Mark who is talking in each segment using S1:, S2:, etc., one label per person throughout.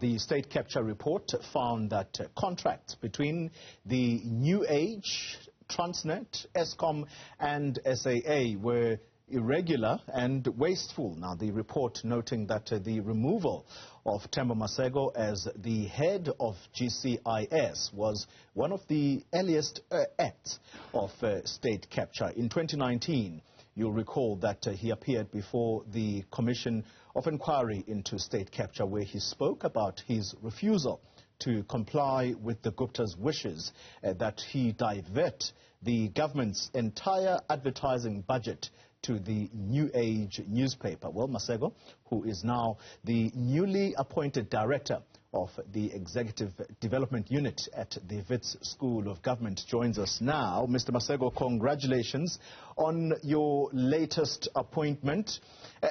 S1: The state capture report found that contracts between the New Age, Transnet, Eskom and SAA were irregular and wasteful. Now, the report noting that the removal of Themba Maseko as the head of GCIS was one of the earliest acts of state capture. In 2019, you'll recall that he appeared before the Commission of Inquiry into State Capture, where he spoke about his refusal to comply with the Guptas' wishes that he divert the government's entire advertising budget to the New Age newspaper. Well, Maseko, who is now the newly appointed director of the Executive Development Unit at the Wits School of Government, joins us now. Mr. Maseko, congratulations on your latest appointment.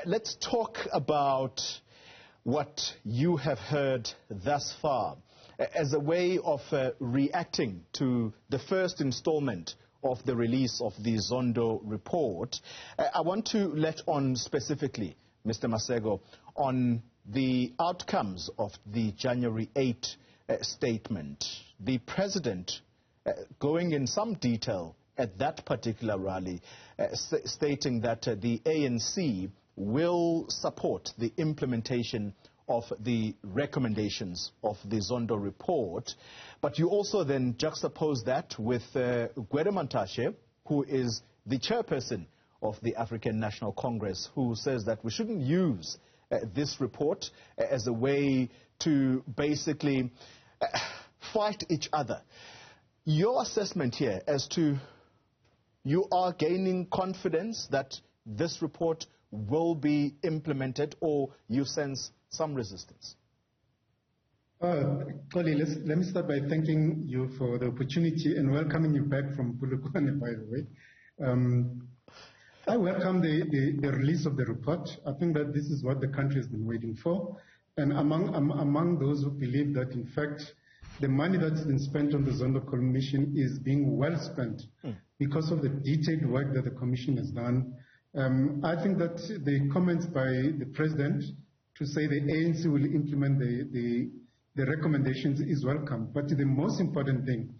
S1: Let's talk about what you have heard thus far as a way of reacting to the first installment of the release of the Zondo report. I want to let on specifically, Mr. Maseko, on the outcomes of the January 8 statement. The president going in some detail at that particular rally, stating that the ANC will support the implementation of the recommendations of the Zondo report. But you also then juxtapose that with Mantashe, who is the chairperson of the African National Congress, who says that we shouldn't use this report as a way to basically fight each other. Your assessment here as to you are gaining confidence that this report will be implemented, or you sense some resistance?
S2: Xoli, let me start by thanking you for the opportunity and welcoming you back from Polokwane, by the way. I welcome the release of the report. I think that this is what the country has been waiting for. And among those who believe that, in fact, the money that's been spent on the Zondo Commission is being well spent because of the detailed work that the Commission has done. I think that the comments by the President to say the ANC will implement the recommendations is welcome. But the most important thing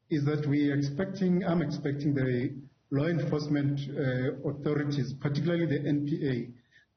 S2: is that I'm expecting the law enforcement authorities, particularly the NPA,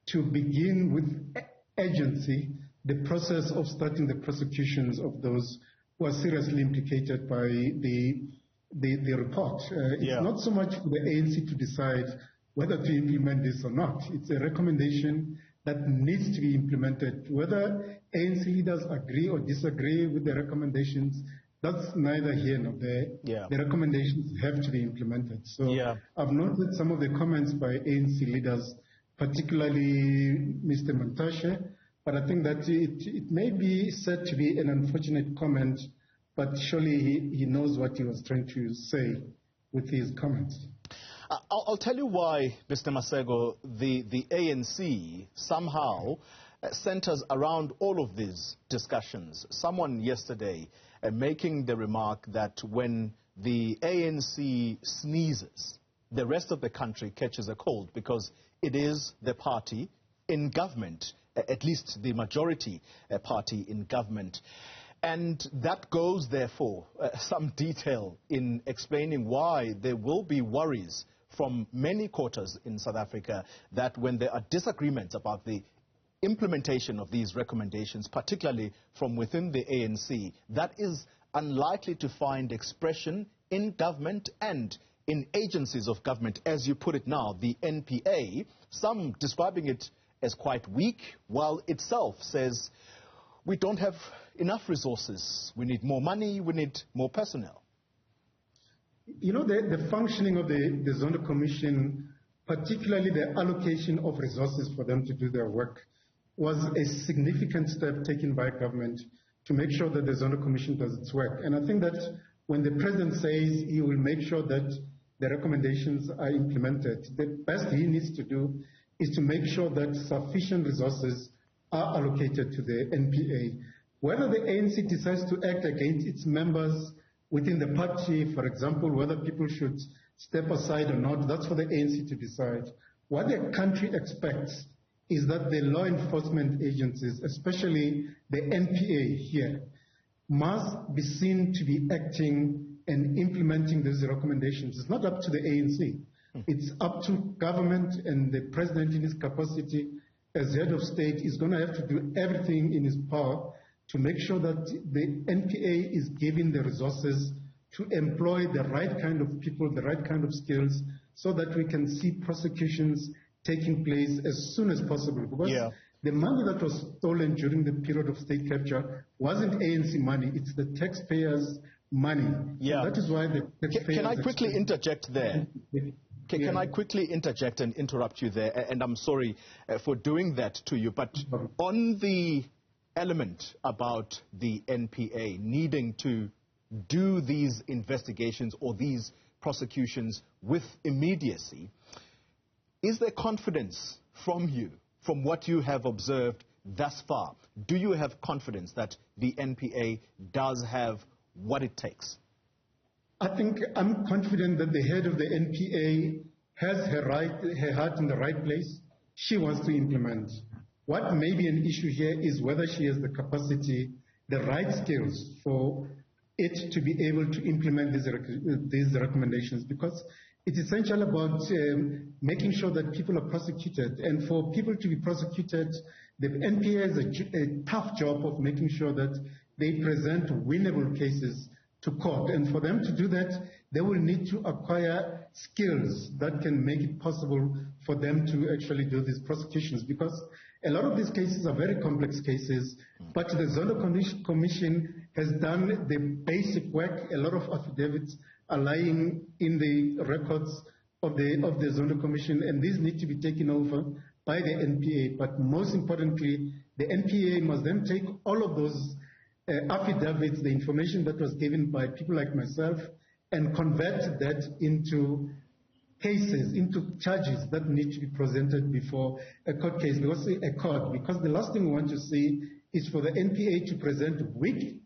S2: to begin with agency the process of starting the prosecutions of those who are seriously implicated by the report. It's not so much for the ANC to decide whether to implement this or not. It's a recommendation that needs to be implemented. Whether ANC leaders agree or disagree with the recommendations, that's neither here nor there. The recommendations have to be implemented. So I've noted some of the comments by ANC leaders, particularly Mr. Mantashe, but I think that it may be said to be an unfortunate comment, but surely he knows what he was trying to say with his comments.
S1: I'll tell you why, Mr. Maseko, the ANC somehow centers around all of these discussions. Someone yesterday making the remark that when the ANC sneezes, the rest of the country catches a cold because it is the party in government, at least the majority party in government. And that goes, therefore, some detail in explaining why there will be worries from many quarters in South Africa that when there are disagreements about the implementation of these recommendations, particularly from within the ANC, that is unlikely to find expression in government and in agencies of government, as you put it now, the NPA, some describing it as quite weak, while itself says we don't have enough resources, we need more money, we need more personnel.
S2: You know, the functioning of the Zondo Commission, particularly the allocation of resources for them to do their work, was a significant step taken by government to make sure that the Zondo Commission does its work. And I think that when the President says he will make sure that the recommendations are implemented, the best he needs to do is to make sure that sufficient resources are allocated to the NPA. Whether the ANC decides to act against its members within the party, for example, whether people should step aside or not, that's for the ANC to decide. What the country expects is that the law enforcement agencies, especially the NPA here, must be seen to be acting and implementing these recommendations. It's not up to the ANC. It's up to government, and the president in his capacity as head of state is going to have to do everything in his power to make sure that the NPA is given the resources to employ the right kind of people, the right kind of skills, so that we can see prosecutions taking place as soon as possible. Because the money that was stolen during the period of state capture wasn't ANC money, it's the taxpayers' money.
S1: Yeah.
S2: So that is why the taxpayers...
S1: Can I quickly interject there? Can I quickly interject and interrupt you there? And I'm sorry for doing that to you, but on the element about the NPA needing to do these investigations or these prosecutions with immediacy, is there confidence from you, from what you have observed thus far? Do you have confidence that the NPA does have what it takes?
S2: I think I'm confident that the head of the NPA has her heart in the right place. She wants to implement. What may be an issue here is whether she has the capacity, the right skills for it to be able to implement these recommendations, because it's essential about making sure that people are prosecuted. And for people to be prosecuted, the NPA has a tough job of making sure that they present winnable cases to court. And for them to do that, they will need to acquire skills that can make it possible for them to actually do these prosecutions, because a lot of these cases are very complex cases, but the Zondo Commission has done the basic work. A lot of affidavits are lying in the records of the Zondo Commission, and these need to be taken over by the NPA. But most importantly, the NPA must then take all of those affidavits, the information that was given by people like myself, and convert that into cases, into charges that need to be presented before a court case, because the last thing we want to see is for the NPA to present weak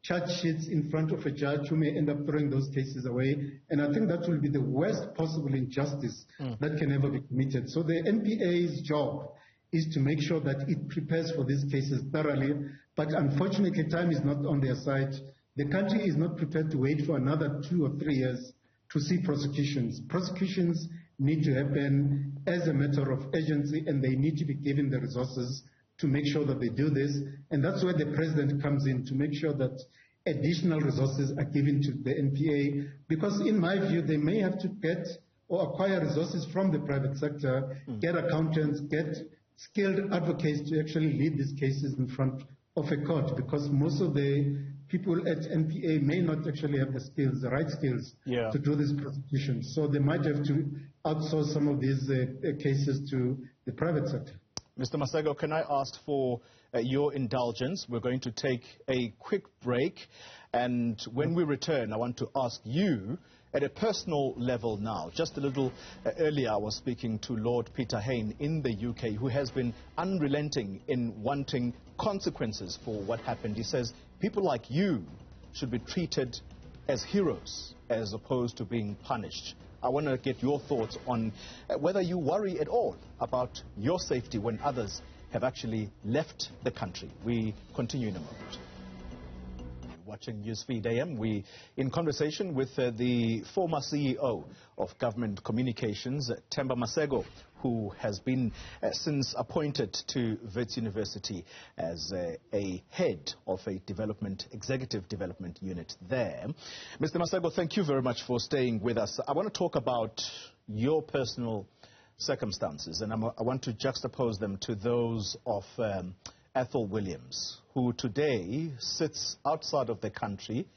S2: charge sheets in front of a judge who may end up throwing those cases away. And I think that will be the worst possible injustice that can ever be committed. So the NPA's job is to make sure that it prepares for these cases thoroughly. But unfortunately, time is not on their side. The country is not prepared to wait for another 2 or 3 years to see prosecutions. Prosecutions need to happen as a matter of urgency, and they need to be given the resources to make sure that they do this. And that's where the president comes in, to make sure that additional resources are given to the NPA, because in my view, they may have to get or acquire resources from the private sector, get accountants, get skilled advocates to actually lead these cases in front of a court, because most of the people at NPA may not actually have the skills, the right skills to do these prosecutions. So they might have to outsource some of these cases to the private sector.
S1: Mr. Maseko, can I ask for your indulgence? We're going to take a quick break, and when we return, I want to ask you at a personal level now. Just a little earlier, I was speaking to Lord Peter Hain in the UK, who has been unrelenting in wanting consequences for what happened. He says people like you should be treated as heroes as opposed to being punished. I want to get your thoughts on whether you worry at all about your safety when others have actually left the country. We continue in a moment. Watching Newsfeed AM, we in conversation with the former CEO of Government Communications, Themba Maseko, who has been since appointed to Wits University as a head of a executive development unit there. Mr. Maseko, thank you very much for staying with us. I want to talk about your personal circumstances, and I want to juxtapose them to those of Ethel Williams, who today sits outside of the country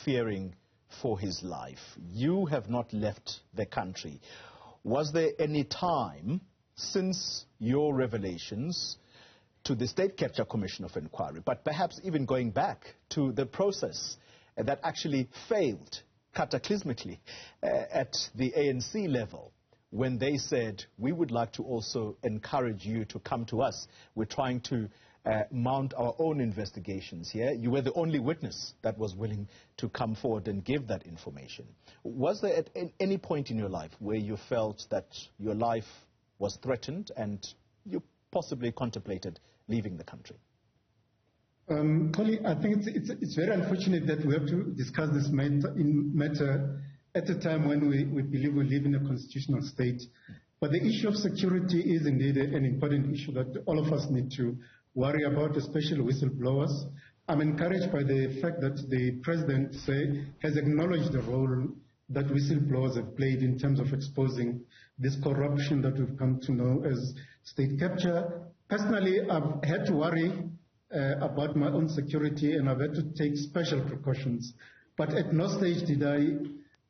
S1: fearing for his life. You have not left the country. Was there any time since your revelations to the State Capture Commission of Inquiry, but perhaps even going back to the process that actually failed cataclysmically at the ANC level, when they said, we would like to also encourage you to come to us. We're trying to mount our own investigations here. You were the only witness that was willing to come forward and give that information. Was there at any point in your life where you felt that your life was threatened and you possibly contemplated leaving the country?
S2: Colin, I think it's very unfortunate that we have to discuss this matter at a time when we believe we live in a constitutional state. But the issue of security is indeed an important issue that all of us need to worry about, especially whistleblowers. I'm encouraged by the fact that the President has acknowledged the role that whistleblowers have played in terms of exposing this corruption that we've come to know as state capture. Personally, I've had to worry about my own security, and I've had to take special precautions. But at no stage did I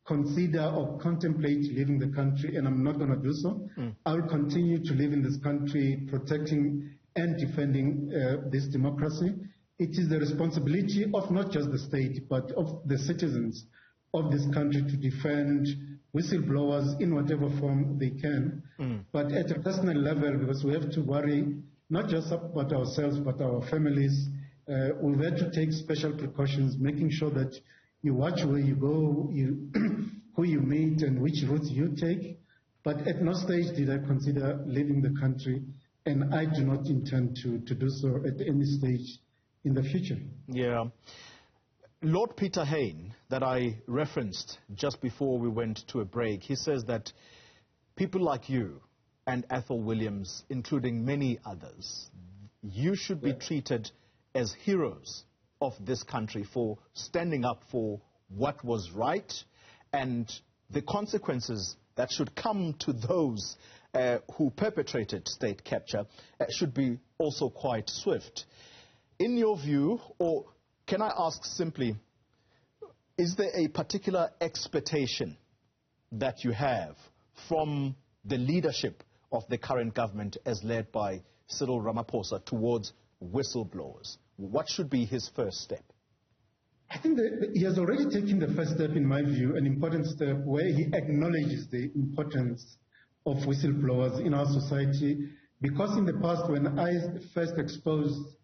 S2: consider or contemplate leaving the country, and I'm not going to do so. I will continue to live in this country, protecting and defending this democracy. It is the responsibility of not just the state, but of the citizens of this country to defend whistleblowers in whatever form they can. But at a personal level, because we have to worry not just about ourselves, but our families, we've had to take special precautions, making sure that you watch where you go, who you meet, and which routes you take. But at no stage did I consider leaving the country, and I do not intend to do so at any stage in the future.
S1: Yeah. Lord Peter Hain, that I referenced just before we went to a break, he says that people like you and Ethel Williams, including many others, you should be treated as heroes of this country for standing up for what was right, and the consequences that should come to those who perpetrated state capture should be also quite swift. In your view, or can I ask simply, is there a particular expectation that you have from the leadership of the current government as led by Cyril Ramaphosa towards whistleblowers? What should be his first step?
S2: I think that he has already taken the first step, in my view, an important step where he acknowledges the importance of whistleblowers in our society. Because in the past, when I first exposed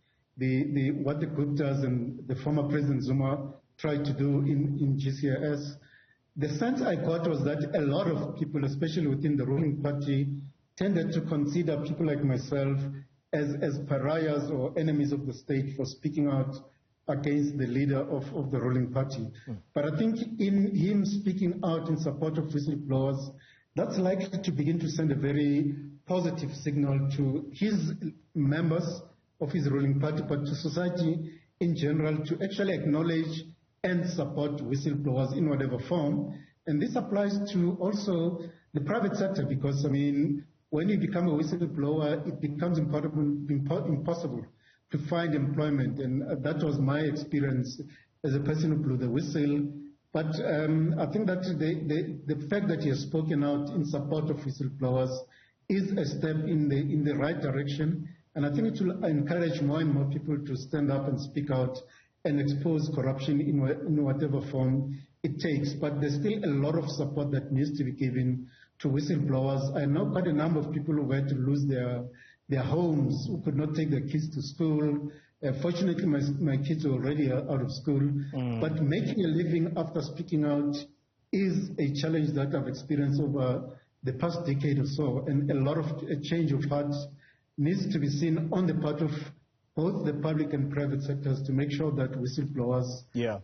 S2: what the Guptas and the former President Zuma tried to do in GCIS, the sense I got was that a lot of people, especially within the ruling party, tended to consider people like myself as pariahs or enemies of the state for speaking out against the leader of the ruling party. But I think in him speaking out in support of whistleblowers, that's likely to begin to send a very positive signal to his members of his ruling party, but to society in general, to actually acknowledge and support whistleblowers in whatever form. And this applies to also the private sector, because, I mean, when you become a whistleblower, it becomes impossible to find employment. And that was my experience as a person who blew the whistle. But I think that the fact that he has spoken out in support of whistleblowers is a step in the right direction. And I think it will encourage more and more people to stand up and speak out and expose corruption in whatever form it takes. But there's still a lot of support that needs to be given to whistleblowers. I know quite a number of people who had to lose their homes, who could not take their kids to school. Fortunately, my kids are already out of school. But making a living after speaking out is a challenge that I've experienced over the past decade or so. And a lot of a change of heart needs to be seen on the part of both the public and private sectors to make sure that whistleblowers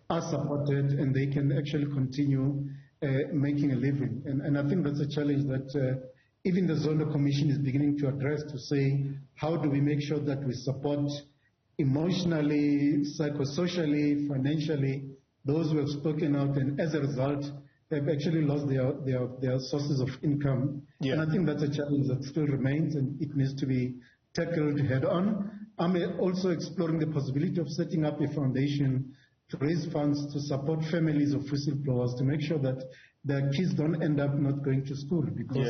S2: are supported and they can actually continue making a living. And I think that's a challenge that even the Zondo Commission is beginning to address, to say, how do we make sure that we support emotionally, psychosocially, financially those who have spoken out and as a result have actually lost their sources of income. And I think that's a challenge that still remains and it needs to be tackled head on. I'm also exploring the possibility of setting up a foundation to raise funds to support families of whistleblowers to make sure that their kids don't end up not going to school because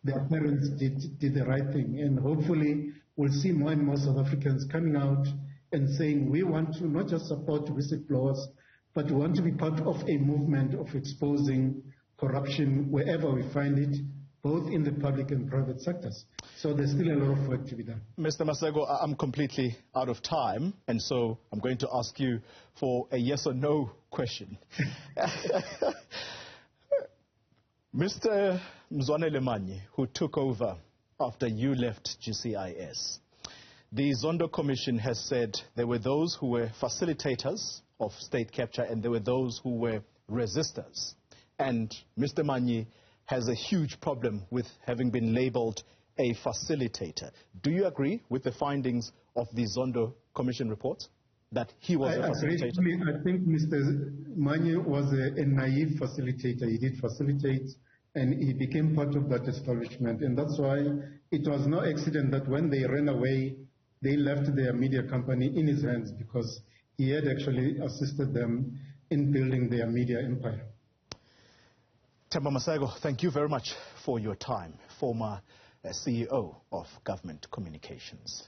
S2: their parents did the right thing. And hopefully we'll see more and more South Africans coming out and saying we want to not just support whistleblowers, but we want to be part of a movement of exposing corruption wherever we find it, both in the public and private sectors. So there's still a lot of work to be done.
S1: Mr. Maseko, I'm completely out of time, and so I'm going to ask you for a yes or no question. Mr. Mzwanele Manyi, who took over after you left GCIS, The Zondo Commission has said there were those who were facilitators of state capture and there were those who were resistors. And Mr. Manyi has a huge problem with having been labeled a facilitator. Do you agree with the findings of the Zondo Commission report that he was a facilitator?
S2: I think Mr. Manyi was a naive facilitator. He did facilitate and he became part of that establishment. And that's why it was no accident that when they ran away, they left their media company in his hands, because he had actually assisted them in building their media empire.
S1: Themba Maseko, thank you very much for your time, former CEO of Government Communications.